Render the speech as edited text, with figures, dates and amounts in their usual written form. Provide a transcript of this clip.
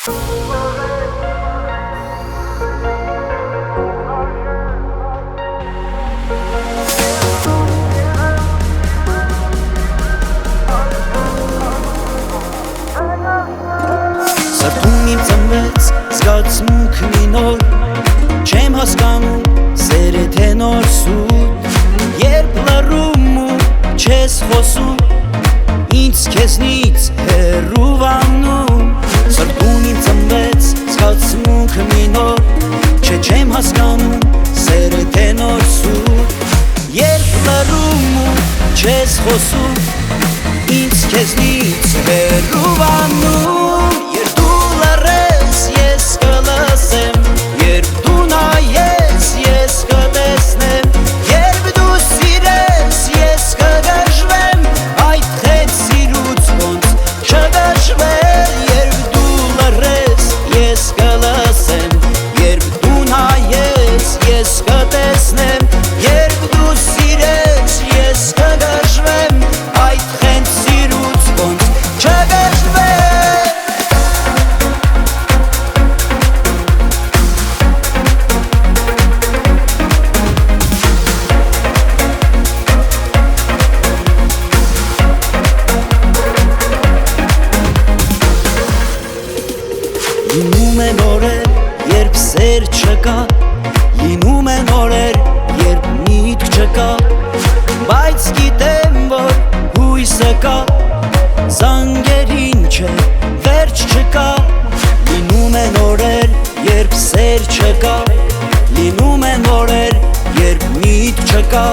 Սրտում իմ ծնվեց զգացմունք մի նոր, չեմ հասկանում սերը թե նոր սուտ, երբ լռում ու չես խոսում, ինձ քեզնից հեռու վանում։ Սրտում իմ ծնվեց զգացմունք մի նոր, չեմ հասկանում սերը թե նոր սուտ, երբ լռում ու չես խոսում, ինձ քեզնից հեռու վանում։ Լինում են օրեր, երբ սեր չկա, լինում են օրեր, երբ միտք չկա, բայց գիտեմ, որ հույսը կա, զանգերին չէ, վերջ չկա։ Լինում են օրեր, երբ սեր չկա, լինում են օրեր, երբ միտք չկա,